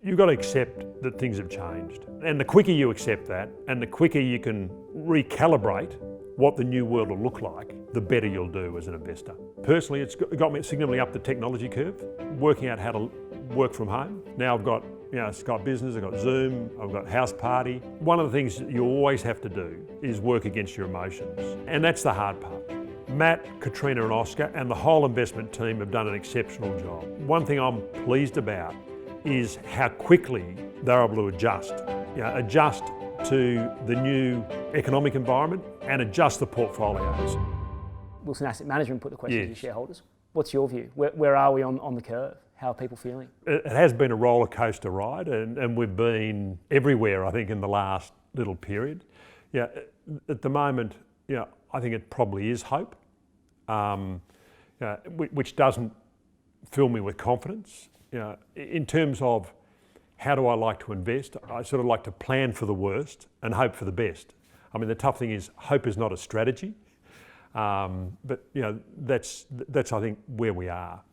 You've got to accept that things have changed. And the quicker you accept that, and the quicker you can recalibrate what the new world will look like, the better you'll do as an investor. Personally, it's got me significantly up the technology curve, working out how to work from home. Now I've got Skype Business, I've got Zoom, I've got House Party. One of the things that you always have to do is work against your emotions. And that's the hard part. Matt, Katrina and Oscar and the whole investment team have done an exceptional job. One thing I'm pleased about is how quickly they're able to adjust. Adjust to the new economic environment and adjust the portfolios. Wilson Asset Management put the question to your shareholders. What's your view? Where are we on the curve? How are people feeling? It has been a roller coaster ride and we've been everywhere, I think, in the last little period. At the moment, I think it probably is hope, which doesn't fill me with confidence. In terms of how do I like to invest, I sort of like to plan for the worst and hope for the best. I mean, the tough thing is hope is not a strategy, but that's I think where we are.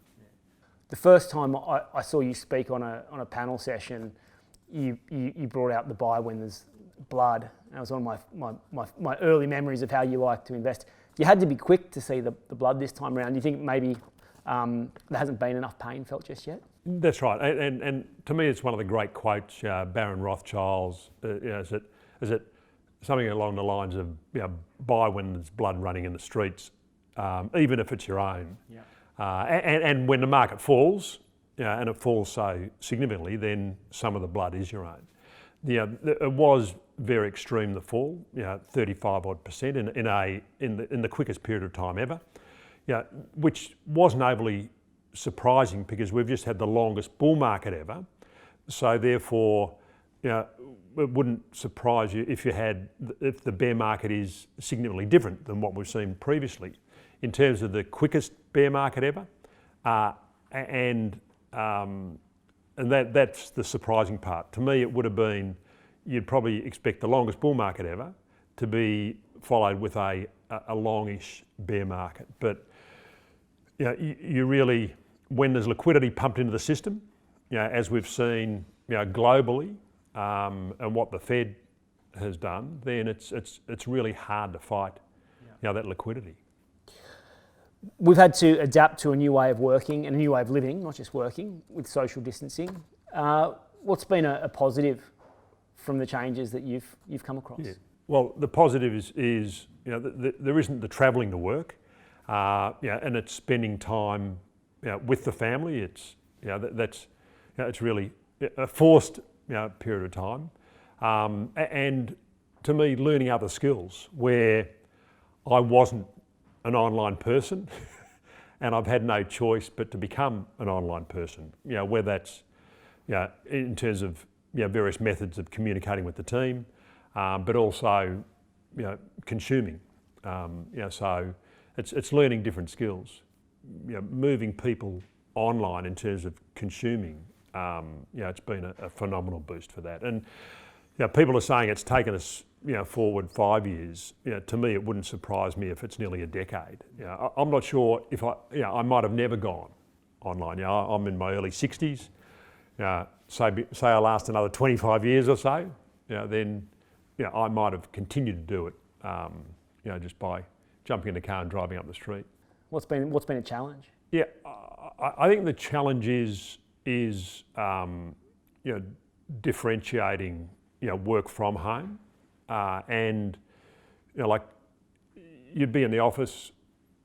The first time I saw you speak on a panel session, you brought out the buy when there's blood. That was one of my early memories of how you like to invest. You had to be quick to see the blood this time around. Do you think maybe there hasn't been enough pain felt just yet? That's right, and to me it's one of the great quotes, Baron Rothschild's, is it something along the lines of, buy when there's blood running in the streets, even if it's your own. Yeah. And when the market falls, and it falls so significantly, then some of the blood is your own. It was very extreme, the fall, 35% in the quickest period of time ever, which wasn't overly surprising because we've just had the longest bull market ever. So therefore, it wouldn't surprise you if the bear market is significantly different than what we've seen previously in terms of the quickest bear market ever, and that's the surprising part. To me, it would have been, you'd probably expect the longest bull market ever to be followed with a longish bear market. But you really, when there's liquidity pumped into the system, as we've seen globally, and what the Fed has done, then it's really hard to fight that liquidity. We've had to adapt to a new way of working and a new way of living, not just working, with social distancing. What's been a positive from the changes that you've come across? Well, the positive is there isn't the travelling to work, and it's spending time with the family. It's it's really a forced period of time, and to me, learning other skills where I wasn't an online person, and I've had no choice but to become an online person. Where that's in terms of various methods of communicating with the team, but also consuming. So it's learning different skills. Moving people online in terms of consuming. It's been a phenomenal boost for that. And people are saying it's taken us forward 5 years. To me, it wouldn't surprise me if it's nearly a decade. I'm not sure if I might have never gone online. I'm in my early 60s. Say I last another 25 years or so, then I might have continued to do it, just by jumping in the car and driving up the street. What's been a challenge? I think the challenge is differentiating work from home, and like you'd be in the office.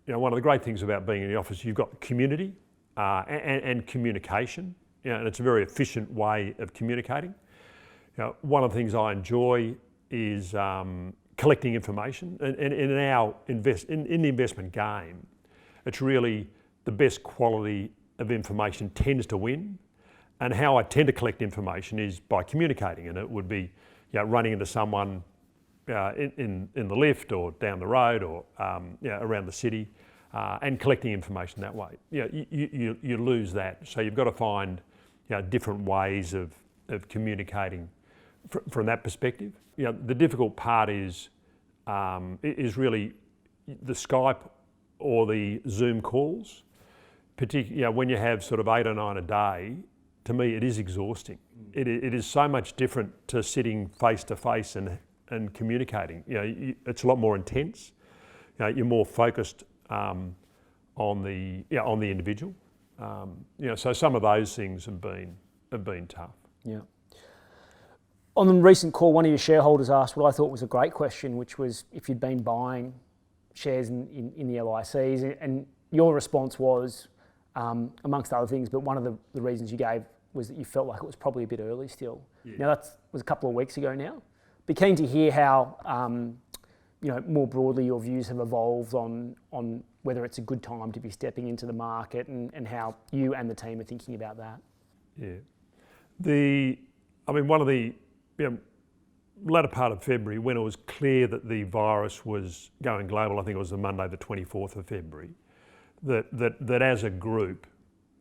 One of the great things about being in the office, you've got community and communication. And it's a very efficient way of communicating. One of the things I enjoy is collecting information, and in the investment game, it's really the best quality of information tends to win. And how I tend to collect information is by communicating, and it would be running into someone in the lift or down the road or around the city, and collecting information that way. You lose that, so you've got to find different ways of communicating from that perspective. The difficult part is really the Skype or the Zoom calls, particularly when you have sort of 8 or 9 a day. to me, it is exhausting. It is so much different to sitting face to face and communicating. It's a lot more intense. You're more focused on the individual. So some of those things have been tough. Yeah. On the recent call, one of your shareholders asked what I thought was a great question, which was if you'd been buying shares in the LICs, and your response was, amongst other things, but one of the reasons you gave was that you felt like it was probably a bit early still. Yeah. Now that was a couple of weeks ago now. Be keen to hear how, more broadly your views have evolved on whether it's a good time to be stepping into the market and how you and the team are thinking about that. Yeah. One of the latter part of February, when it was clear that the virus was going global, I think it was the Monday the 24th of February, that as a group,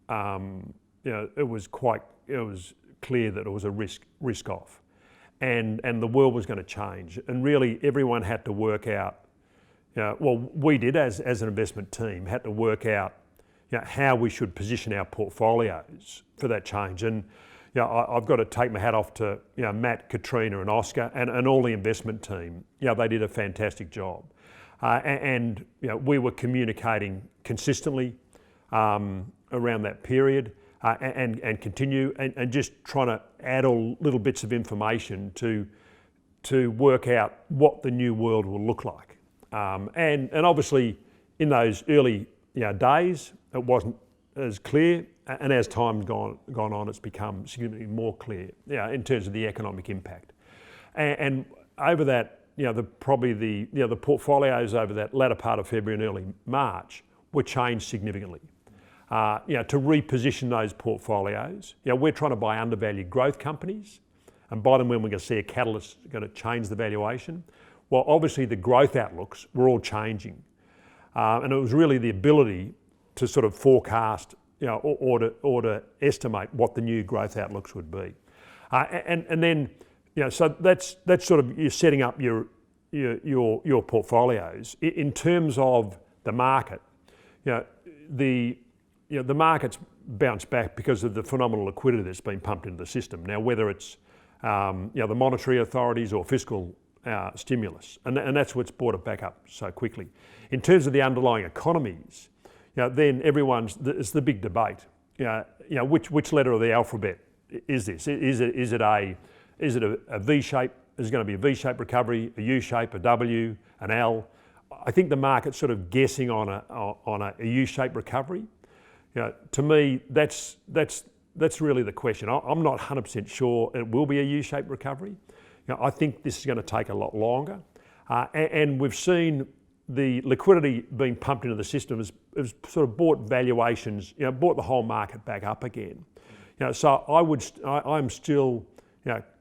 it was clear that it was a risk off, and the world was going to change, and really everyone had to work out. We did as an investment team had to work out how we should position our portfolios for that change. And I've got to take my hat off to Matt, Katrina, and Oscar, and all the investment team. They did a fantastic job, and we were communicating consistently around that period, and continue, and just trying to add all little bits of information to work out what the new world will look like. And obviously, in those early days, it wasn't as clear. And as time's gone on, it's become significantly more clear, in terms of the economic impact. And over that, the portfolios over that latter part of February and early March were changed significantly. To reposition those portfolios, we're trying to buy undervalued growth companies, and by them when we're going to see a catalyst going to change the valuation. Well, obviously the growth outlooks were all changing, and it was really the ability to sort of forecast, or to estimate what the new growth outlooks would be, and then, so that's sort of you're setting up your portfolios in terms of the market. The market's bounced back because of the phenomenal liquidity that's been pumped into the system. Now, whether it's the monetary authorities or fiscal stimulus, and that's what's brought it back up so quickly. In terms of the underlying economies, then it's the big debate. Which letter of the alphabet is this? Is it a V shape? Is it going to be a V-shaped recovery, a U-shape, a W, an L? I think the market's sort of guessing on a U-shaped recovery. To me, that's really the question. I'm not 100% sure it will be a U-shaped recovery. I think this is going to take a lot longer, and we've seen the liquidity being pumped into the system has sort of brought valuations, brought the whole market back up again. So I'm still,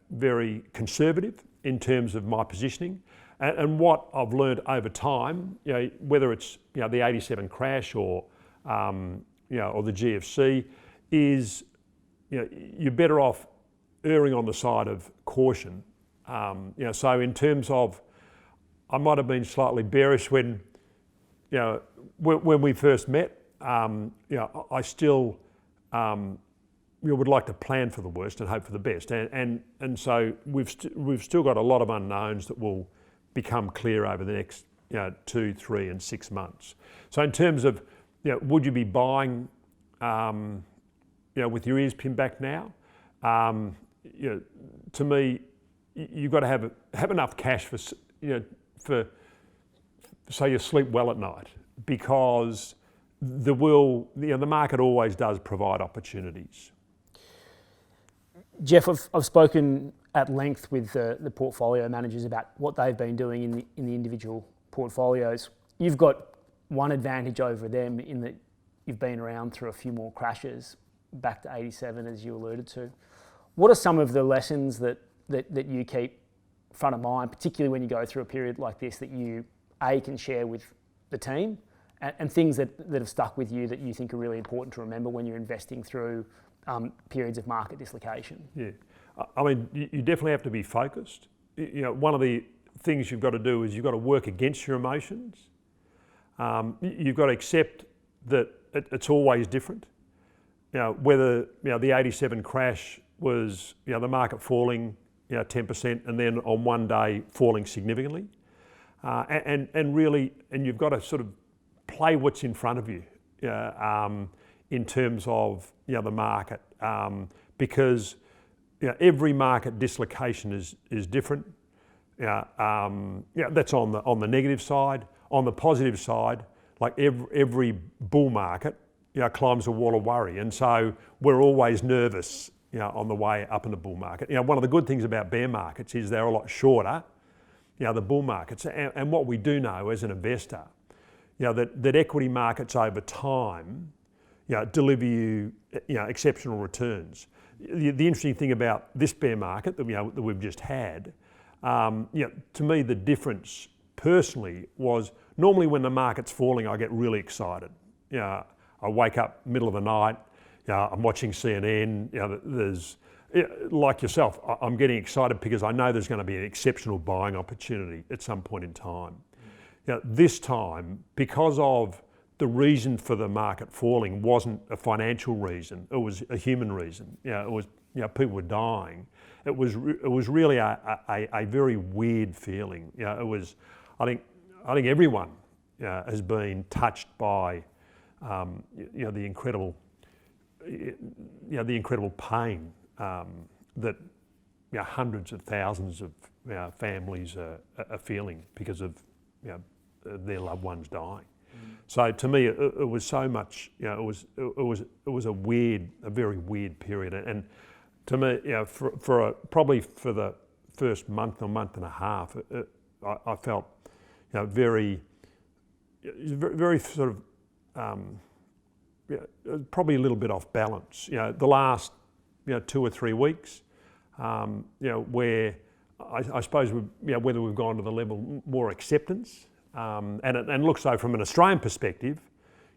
very conservative in terms of my positioning, and what I've learned over time, whether it's the '87 crash or the GFC, is you're better off erring on the side of caution. So in terms of, I might have been slightly bearish when we first met. I still would like to plan for the worst and hope for the best, and so we've still got a lot of unknowns that will become clear over the next 2, 3, and 6 months. So in terms of would you be buying with your ears pinned back now? To me, you've got to have enough cash for so you sleep well at night, because the market always does provide opportunities. Geoff, I've spoken at length with the portfolio managers about what they've been doing in the individual portfolios. You've got one advantage over them in that you've been around through a few more crashes, back to '87 as you alluded to. What are some of the lessons that you keep front of mind, particularly when you go through a period like this, that you can share with the team, and things that have stuck with you that you think are really important to remember when you're investing through periods of market dislocation? Yeah, you definitely have to be focused. One of the things you've got to do is you've got to work against your emotions. You've got to accept that it's always different. whether the '87 crash was the market falling 10% and then on one day falling significantly, and really you've got to sort of play what's in front of you in terms of the market, because every market dislocation is different. That's on the negative side. On the positive side, like every bull market climbs a wall of worry, and so we're always nervous on the way up in the bull market. One of the good things about bear markets is they're a lot shorter, the bull markets, and what we do know as an investor, that equity markets over time deliver you exceptional returns. The interesting thing about this bear market that we've just had, to me the difference personally was normally when the market's falling I get really excited. I wake up middle of the night, I'm watching CNN, there's, like yourself, I'm getting excited because I know there's going to be an exceptional buying opportunity at some point in time. This time, because of the reason for the market falling wasn't a financial reason, it was a human reason. It was people were dying. It was really a very weird feeling. It was, I think everyone has been touched by the incredible pain that hundreds of thousands of families are feeling because of their loved ones dying. So to me, it was so much. It was a very weird period, and to me, probably for the first month or month and a half, I felt very sort of probably a little bit off balance. The last 2 or 3 weeks, where I suppose whether we've gone to the level more acceptance. And it looks so from an Australian perspective,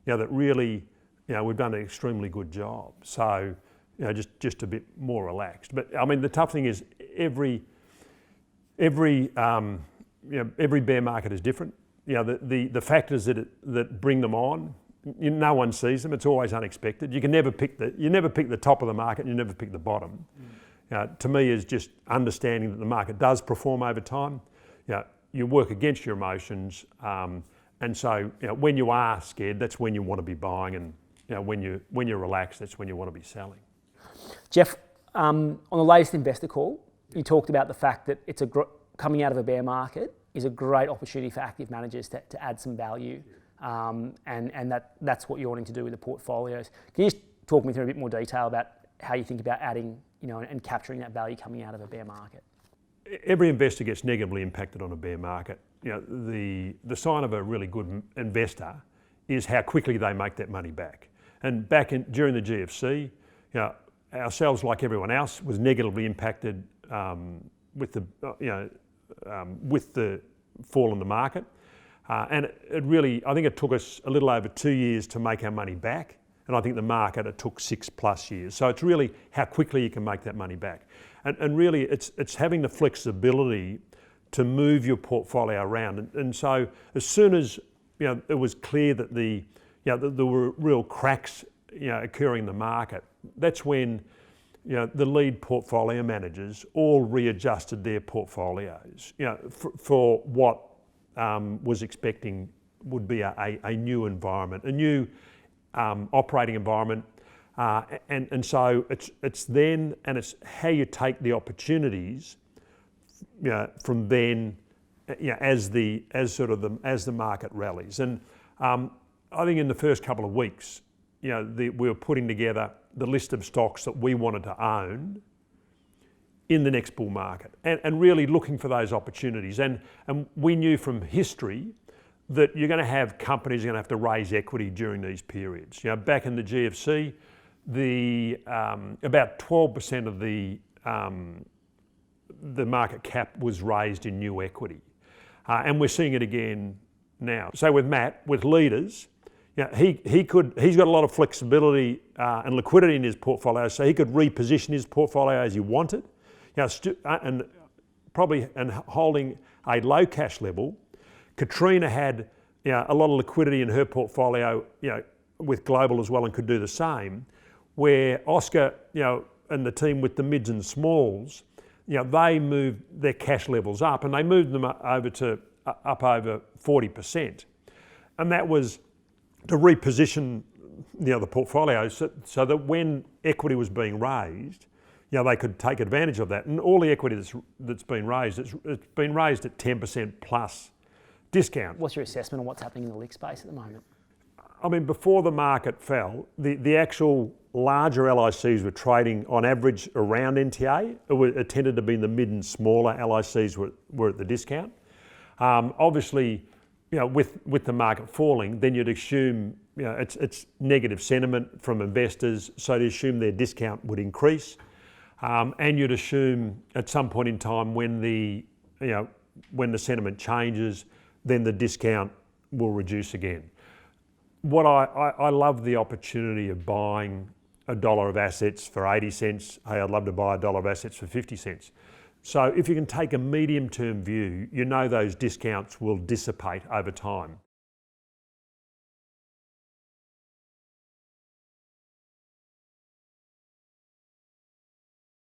that really, we've done an extremely good job. So, just a bit more relaxed. But I mean, the tough thing is every bear market is different. The factors that bring them on, no one sees them. It's always unexpected. You never pick the top of the market. You never pick the bottom. To me, is just understanding that the market does perform over time. You work against your emotions, and so when you are scared, that's when you want to be buying, and when you're relaxed, that's when you want to be selling. Geoff, on the latest investor call, you talked about the fact that it's coming out of a bear market is a great opportunity for active managers to add some value, and that's what you're wanting to do with the portfolios. Can you just talk me through a bit more detail about how you think about adding, and capturing that value coming out of a bear market? Every investor gets negatively impacted on a bear market. The sign of a really good investor is how quickly they make that money back. And during the GFC, ourselves, like everyone else, was negatively impacted with the fall in the market, and it really, I think it took us a little over 2 years to make our money back, and I think the market it took 6+ years. So it's really how quickly you can make that money back. And really, it's having the flexibility to move your portfolio around. And so, as soon as it was clear that that there were real cracks occurring in the market, that's when the lead portfolio managers all readjusted their portfolios. For what was expecting would be a new environment, a new operating environment. And so it's then, and it's how you take the opportunities from then, as the market rallies. And I think in the first couple of weeks, we were putting together the list of stocks that we wanted to own in the next bull market, and really looking for those opportunities. And we knew from history that you're going to have companies are going to have to raise equity during these periods. Back in the GFC, about 12% of the market cap was raised in new equity, and we're seeing it again now. So with Matt, with leaders, he's got a lot of flexibility and liquidity in his portfolio, so he could reposition his portfolio as he wanted, and holding a low cash level. Katrina had a lot of liquidity in her portfolio, with global as well, and could do the same. where Oscar, and the team with the mids and smalls, they moved their cash levels up, and they moved them up over 40%. And that was to reposition the portfolio so that when equity was being raised, they could take advantage of that. And all the equity that's been raised, it's been raised at 10% plus discount. What's your assessment on what's happening in the LIC space at the moment? I mean, before the market fell, the actual larger LICs were trading on average around NTA. It tended to be the mid and smaller LICs were at the discount. Obviously, with the market falling, then you'd assume it's negative sentiment from investors, so to assume their discount would increase, and you'd assume at some point in time when the sentiment changes, then the discount will reduce again. What I love the opportunity of buying $1 of assets for 80 cents. Hey, I'd love to buy $1 of assets for 50 cents. So if you can take a medium-term view, those discounts will dissipate over time.